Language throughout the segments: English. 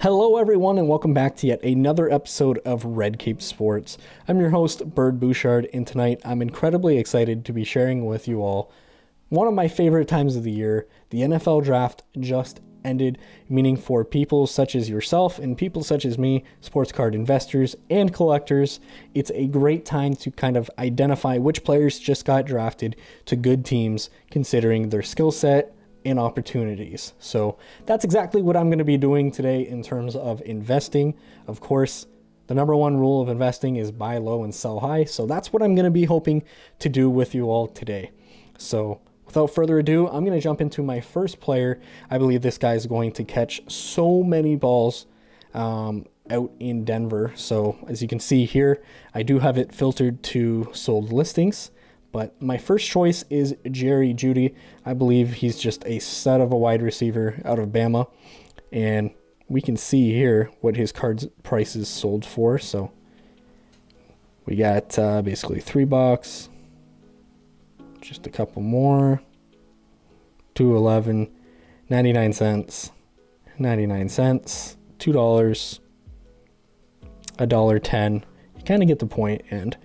Hello everyone and welcome back to yet another episode of Red Cape Sports. I'm your host, Bird Bouchard, and tonight I'm incredibly excited to be sharing with you all one of my favorite times of the year. The NFL draft just ended, meaning for people such as yourself and people such as me, sports card investors and collectors, it's a great time to kind of identify which players just got drafted to good teams considering their skill set and opportunities. So that's exactly what I'm going to be doing today in terms of investing. Of course, the number one rule of investing is buy low and sell high. So that's what I'm going to be hoping to do with you all today. So without further ado, I'm going to jump into my first player. I believe this guy is going to catch so many balls out in Denver. So as you can see here, I do have it filtered to sold listings. But my first choice is Jerry Jeudy. I believe he's just a stud of a wide receiver out of Bama. And we can see here what his card's price is sold for. So we got basically $3, just a couple more, $2.11, 99 cents, 99 cents, $2, $1.10. You kind of get the point. And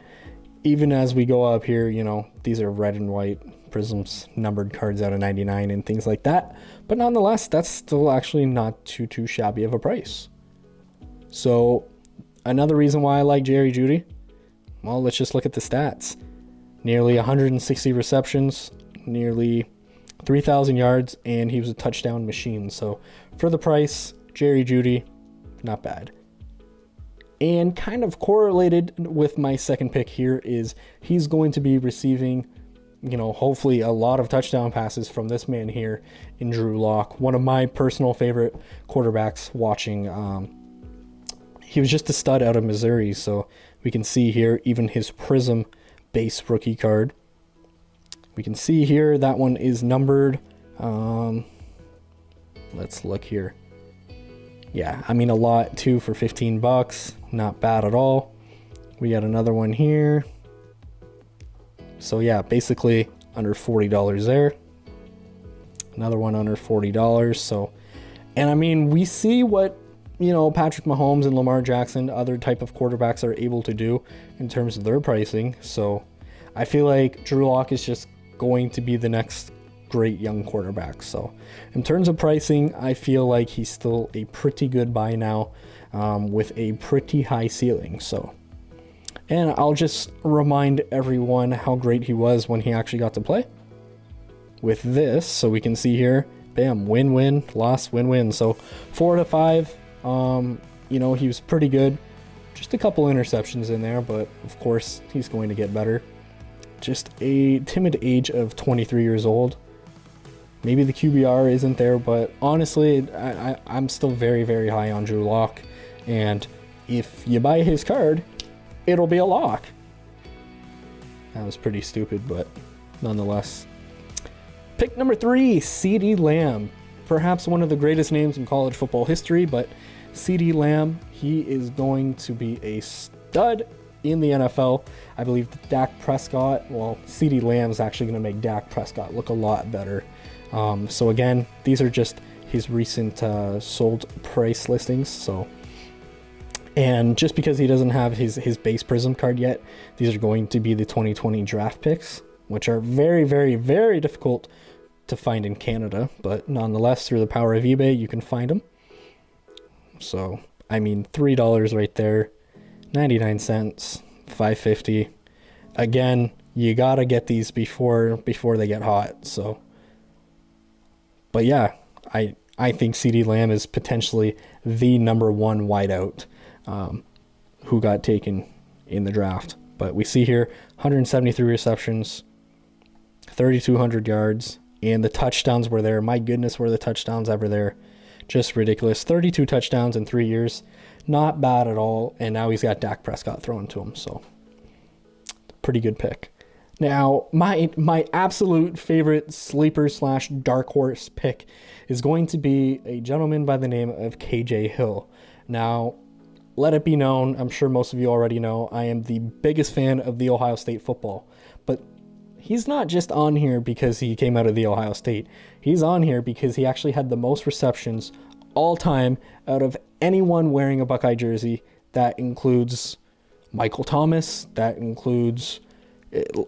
even as we go up here, you know, these are red and white prisms, numbered cards out of 99 and things like that. But nonetheless, that's still actually not too shabby of a price. So another reason why I like Jerry Jeudy, well, let's just look at the stats. Nearly 160 receptions, nearly 3,000 yards, and he was a touchdown machine. So for the price, Jerry Jeudy, not bad. And kind of correlated with my second pick here is he's going to be receiving, you know, hopefully a lot of touchdown passes from this man here in Drew Lock, one of my personal favorite quarterbacks watching. He was just a stud out of Missouri, so we can see here even his Prism base rookie card. We can see here that one is numbered. Let's look here. Yeah, I mean a lot too for $15. Not bad at all. We got another one here. So yeah, basically under $40 there. Another one under $40. So, and I mean, we see what, you know, Patrick Mahomes and Lamar Jackson, other type of quarterbacks are able to do in terms of their pricing. So I feel like Drew Lock is just going to be the next great young quarterback. So in terms of pricing, I feel like he's still a pretty good buy now with a pretty high ceiling. So, and I'll just remind everyone how great he was when he actually got to play with this. So we can see here, bam, win-win, loss, win-win. So 4 to 5, you know, he was pretty good. Just a couple interceptions in there, but of course he's going to get better. Just a timid age of 23 years old. Maybe the QBR isn't there, but honestly, I'm still very high on Drew Lock. And if you buy his card, it'll be a lock. That was pretty stupid, but nonetheless. Pick number 3, CeeDee Lamb. Perhaps one of the greatest names in college football history, but CeeDee Lamb, he is going to be a stud in the NFL. I believe that Dak Prescott, well, CeeDee Lamb is actually going to make Dak Prescott look a lot better. So again, these are just his recent sold price listings. So, and just because he doesn't have his base Prism card yet, these are going to be the 2020 draft picks, which are very difficult to find in Canada, but nonetheless, through the power of eBay, you can find them. So, I mean, $3 right there, 99 cents, $5.50. Again, you gotta get these before they get hot. So, but yeah, I think CeeDee Lamb is potentially the number one wideout who got taken in the draft. But we see here 173 receptions, 3,200 yards, and the touchdowns were there. My goodness, were the touchdowns ever there. Just ridiculous. 32 touchdowns in 3 years. Not bad at all. And now he's got Dak Prescott thrown to him. So, pretty good pick. Now, my absolute favorite sleeper / dark horse pick is going to be a gentleman by the name of KJ Hill. Now, let it be known, I'm sure most of you already know, I am the biggest fan of the Ohio State football. But he's not just on here because he came out of the Ohio State. He's on here because he actually had the most receptions all time out of anyone wearing a Buckeye jersey. That includes Michael Thomas. That includes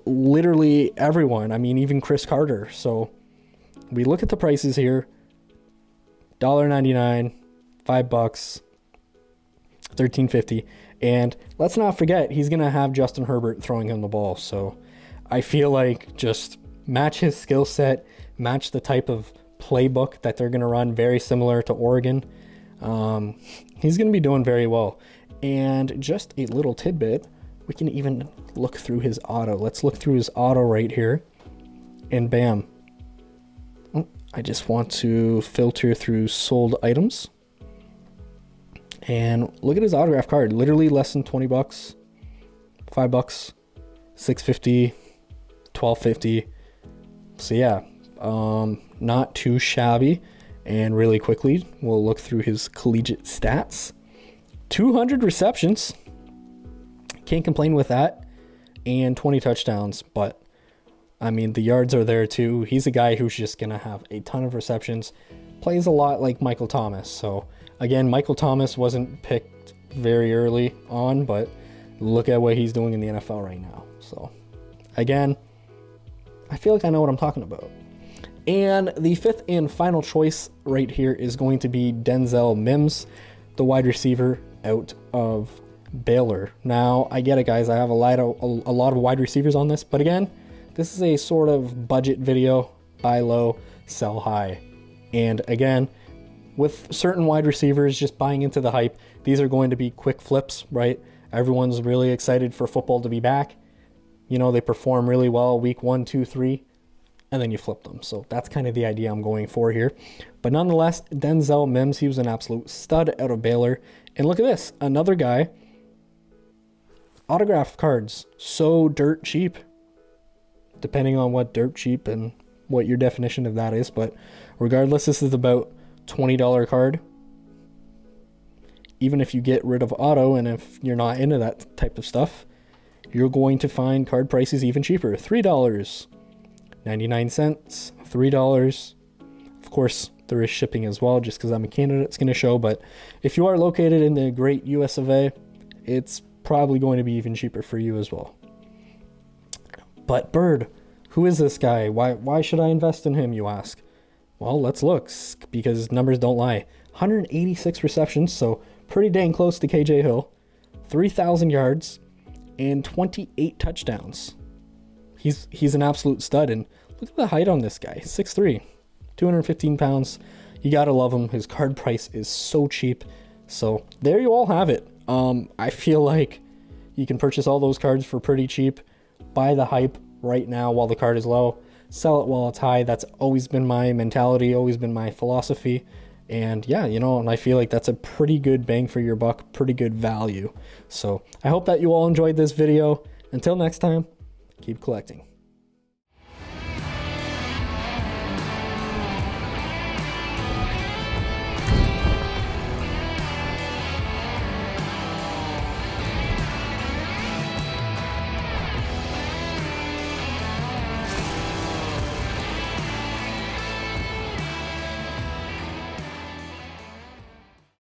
literally everyone. I mean, even Chris Carter. So we look at the prices here. $1.99, $5, $13.50. And let's not forget, he's going to have Justin Herbert throwing him the ball. So I feel like just match his skill set, match the type of playbook that they're going to run, very similar to Oregon. He's going to be doing very well. And just a little tidbit, we can even look through his auto. Let's look through his auto right here. And bam. I just want to filter through sold items. And look at his autograph card. Literally less than 20 bucks. $5, $6.50, $12.50. So yeah, not too shabby. And really quickly, we'll look through his collegiate stats. 200 receptions. Can't complain with that. And 20 touchdowns. But, I mean, the yards are there too. He's a guy who's just going to have a ton of receptions. Plays a lot like Michael Thomas. So, again, Michael Thomas wasn't picked very early on, but look at what he's doing in the NFL right now. So, again, I feel like I know what I'm talking about. And the fifth and final choice right here is going to be Denzel Mims, the wide receiver out of Baylor. Now, I get it, guys. I have a lot of wide receivers on this, but again, this is a sort of budget video. Buy low, sell high. And again, with certain wide receivers just buying into the hype, these are going to be quick flips, right? Everyone's really excited for football to be back. You know, they perform really well week 1, 2, 3. And then you flip them. So that's kind of the idea I'm going for here. But nonetheless, Denzel Mims, he was an absolute stud out of Baylor. And look at this. Another guy. Autograph cards. So dirt cheap. Depending on what dirt cheap and what your definition of that is. But regardless, this is about $20 card. Even if you get rid of auto and if you're not into that type of stuff, you're going to find card prices even cheaper. $3. 99 cents, $3. Of course, there is shipping as well, just because I'm a Canada, it's going to show. But if you are located in the great US of A, it's probably going to be even cheaper for you as well. But Bird, who is this guy? Why should I invest in him, you ask? Well, let's look, because numbers don't lie. 186 receptions, so pretty dang close to KJ Hill. 3,000 yards and 28 touchdowns. He's an absolute stud, and look at the height on this guy. 6'3", 215 pounds. You gotta love him. His card price is so cheap. So there you all have it. I feel like you can purchase all those cards for pretty cheap. Buy the hype right now while the card is low. Sell it while it's high. That's always been my mentality, always been my philosophy. And yeah, you know, and I feel like that's a pretty good bang for your buck, pretty good value. So I hope that you all enjoyed this video. Until next time, keep collecting.